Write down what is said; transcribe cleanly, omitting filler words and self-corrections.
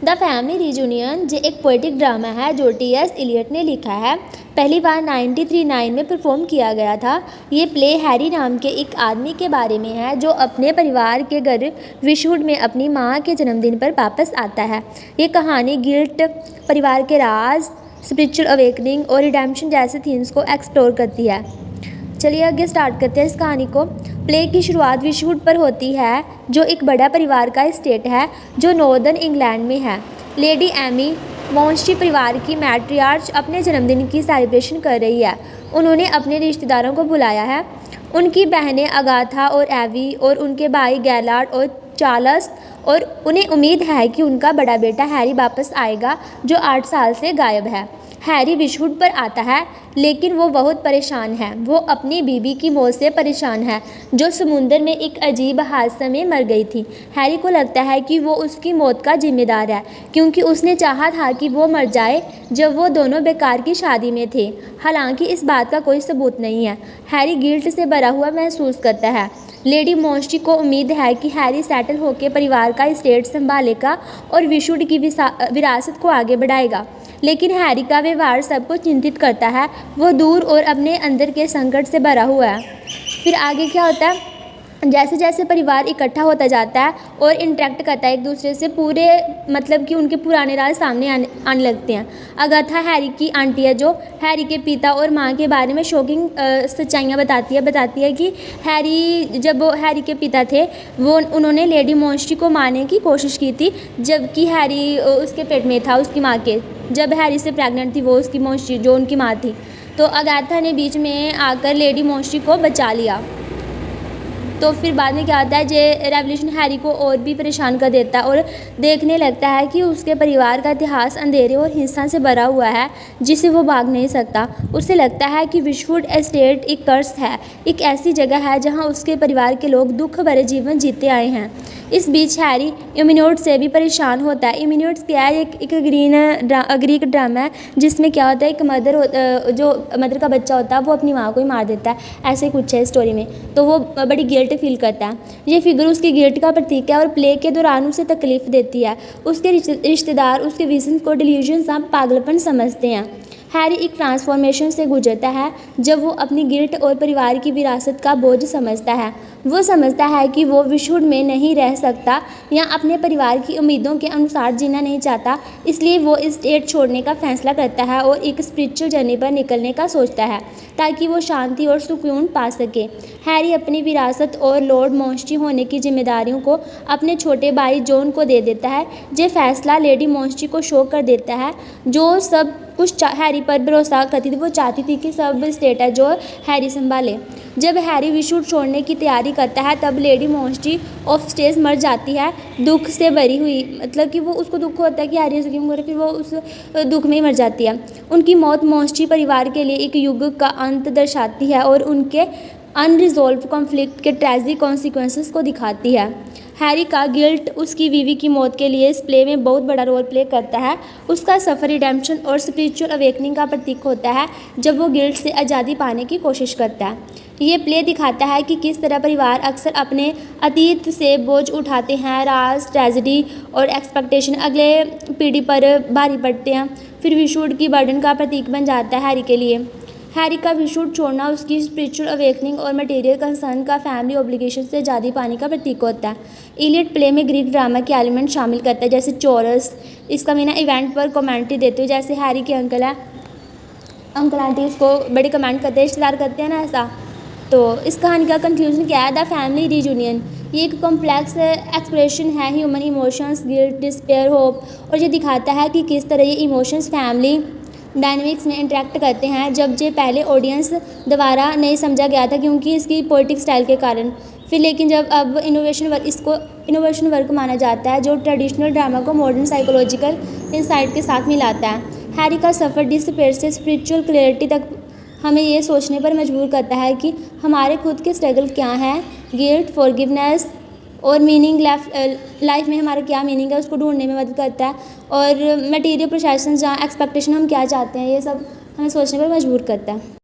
The family reunion जो एक poetic drama है जो टी.एस. इलियट ने लिखा है। पहली बार 1939 में परफॉर्म किया गया था। ये प्ले हैरी नाम के एक आदमी के बारे में है जो अपने परिवार के घर विशवुड में अपनी माँ के जन्मदिन पर वापस आता है। ये कहानी गिल्ट, परिवार के राज, स्पिरिचुअल अवेकनिंग और रिडेम्पशन जैसे थीम्स को एक्सप्लोर करती है। चलिए आगे स्टार्ट करते हैं इस कहानी को। प्ले की शुरुआत विशवुड पर होती है जो एक बड़ा परिवार का स्टेट है जो नॉर्दर्न इंग्लैंड में है। लेडी एमी मॉन्टी परिवार की मैट्रियार्च अपने जन्मदिन की सेलिब्रेशन कर रही है। उन्होंने अपने रिश्तेदारों को बुलाया है। उनकी बहनें अगाथा और एवी और उनके भाई गैलार्ड और चार्ल्स, और उन्हें उम्मीद है कि उनका बड़ा बेटा हैरी वापस आएगा जो 8 साल से गायब है। हैरी विशवुड पर आता है लेकिन वो बहुत परेशान है। वो अपनी बीबी की मौत से परेशान है जो समुंदर में एक अजीब हादसे में मर गई थी। हैरी को लगता है कि वो उसकी मौत का जिम्मेदार है क्योंकि उसने चाहा था कि वो मर जाए जब वो दोनों बेकार की शादी में थे। हालांकि इस बात का कोई सबूत नहीं है। हैरी गिल्ट से भरा हुआ महसूस करता है। लेडी मॉन्टी को उम्मीद है कि हैरी सेटल होकर परिवार का स्टेट संभालेगा और विशवुड की विरासत को आगे बढ़ाएगा, लेकिन हैरी का व्यवहार सबको चिंतित करता है। वो दूर और अपने अंदर के संकट से भरा हुआ है। फिर आगे क्या होता है, जैसे जैसे परिवार इकट्ठा होता जाता है और इंटरेक्ट करता है एक दूसरे से, पूरे मतलब कि उनके पुराने राज सामने आने लगते हैं। अगाथा हैरी की आंटी है जो हैरी के पिता और माँ के बारे में शॉकिंग सच्चाइयाँ बताती है कि जब वो हैरी के पिता थे उन्होंने लेडी मॉन्टी को मारने की कोशिश की थी जबकि हैरी उसके पेट में था, उसकी माँ के, जब हैरी से प्रेग्नेंट थी वो उसकी मॉन्टी जो उनकी माँ थी। तो अगाथा ने बीच में आकर लेडी मॉन्टी को बचा लिया। तो फिर बाद में क्या होता है, जे रेवोल्यूशन हैरी को और भी परेशान कर देता है और देखने लगता है कि उसके परिवार का इतिहास अंधेरे और हिंसा से भरा हुआ है जिसे वो भाग नहीं सकता। उसे लगता है कि विशवुड एस्टेट एक कर्स है, एक ऐसी जगह है जहां उसके परिवार के लोग दुख भरे जीवन जीते आए हैं। इस बीच हैरी इम्यूनोट से भी परेशान होता है। इम्यूनोट क्या है, एक ग्रीक ड्रामा है जिसमें क्या होता है, एक जो मदर का बच्चा होता है वो अपनी माँ को ही मार देता है, ऐसे कुछ है स्टोरी में। तो वो बड़ी गिल्ट फील करता है। ये फिगर उसकी गिल्ट का प्रतीक है और प्ले के दौरान उसे तकलीफ देती है। उसके रिश्तेदार उसके विजन को डिल्यूजन या पागलपन समझते हैं। हैरी एक ट्रांसफॉर्मेशन से गुजरता है जब वो अपनी गिल्ट और परिवार की विरासत का बोझ समझता है। वो समझता है कि वो विशवुड में नहीं रह सकता या अपने परिवार की उम्मीदों के अनुसार जीना नहीं चाहता, इसलिए वो इस स्टेट छोड़ने का फैसला करता है और एक स्पिरिचुअल जर्नी पर निकलने का सोचता है ताकि वो शांति और सुकून पा सके। हैरी अपनी विरासत और लॉर्ड मॉन्टी होने की जिम्मेदारियों को अपने छोटे भाई जॉन को दे देता है। ये फैसला लेडी मॉन्टी को शॉक कर देता है जो सब कुछ हैरी पर भरोसा करती थी। वो चाहती थी कि सब स्टेट है जो हैरी संभाले। जब हैरी विशवुड छोड़ने की तैयारी करता है तब लेडी मॉन्टी ऑफ स्टेज मर जाती है, दुख से भरी हुई, मतलब कि वो उसको दुख होता है कि हैरी ऐसे क्यों मरे, फिर वो उस दुख में ही मर जाती है। उनकी मौत मॉन्टी परिवार के लिए एक युग का अंत दर्शाती है और उनके अनरिजॉल्व कॉन्फ्लिक्ट के ट्रेजिक कॉन्सिक्वेंसेस को दिखाती है। हैरी का गिल्ट उसकी बीवी की मौत के लिए इस प्ले में बहुत बड़ा रोल प्ले करता है। उसका सफ़र रिडेम्पशन और स्पिरिचुअल अवेकनिंग का प्रतीक होता है जब वो गिल्ट से आज़ादी पाने की कोशिश करता है। ये प्ले दिखाता है कि किस तरह परिवार अक्सर अपने अतीत से बोझ उठाते हैं, राज, ट्रेजेडी और एक्सपेक्टेशन अगले पीढ़ी पर भारी पड़ते हैं। फिर विशवुड की बर्डन का प्रतीक बन जाता है हैरी के लिए। हैरी का विशवुड छोड़ना उसकी स्पिरिचुअल अवेकनिंग और मटेरियल कंसर्न का फैमिली ऑब्लिगेशन से आज़ादी पाने का प्रतीक होता है। इलियट प्ले में ग्रीक ड्रामा के एलिमेंट शामिल करता है जैसे चोरस। इसका मीना इवेंट पर कमेंट्री देते हुए, जैसे हैरी के अंकल आंटी इसको बड़े कमेंट करते हैं, रिश्तेदार करते हैं ना ऐसा। तो इस कहानी का कंक्लूजन क्या है, द फैमिली रियूनियन ये एक कॉम्प्लेक्स एक्सप्रेशन है human emotions, guilt, despair, hope, और ये दिखाता है कि किस तरह ये इमोशंस फैमिली डायनेमिक्स में इंटरेक्ट करते हैं जब ये पहले ऑडियंस द्वारा नहीं समझा गया था क्योंकि इसकी पोएटिक स्टाइल के कारण। फिर लेकिन जब अब इसको इनोवेशन वर्क माना जाता है जो ट्रेडिशनल ड्रामा को मॉडर्न साइकोलॉजिकल इंसाइट के साथ मिलाता है। हैरी का सफ़र डिस्पेयर से स्पिरिचुअल क्लैरिटी तक हमें ये सोचने पर मजबूर करता है कि हमारे खुद के स्ट्रगल क्या हैं, गिल्ट, फॉरगिवनेस और मीनिंग लाइफ में हमारा क्या मीनिंग है उसको ढूंढने में मदद करता है, और मटेरियल प्रोसेशन जहाँ एक्सपेक्टेशन हम क्या चाहते हैं ये सब हमें सोचने पर मजबूर करता है।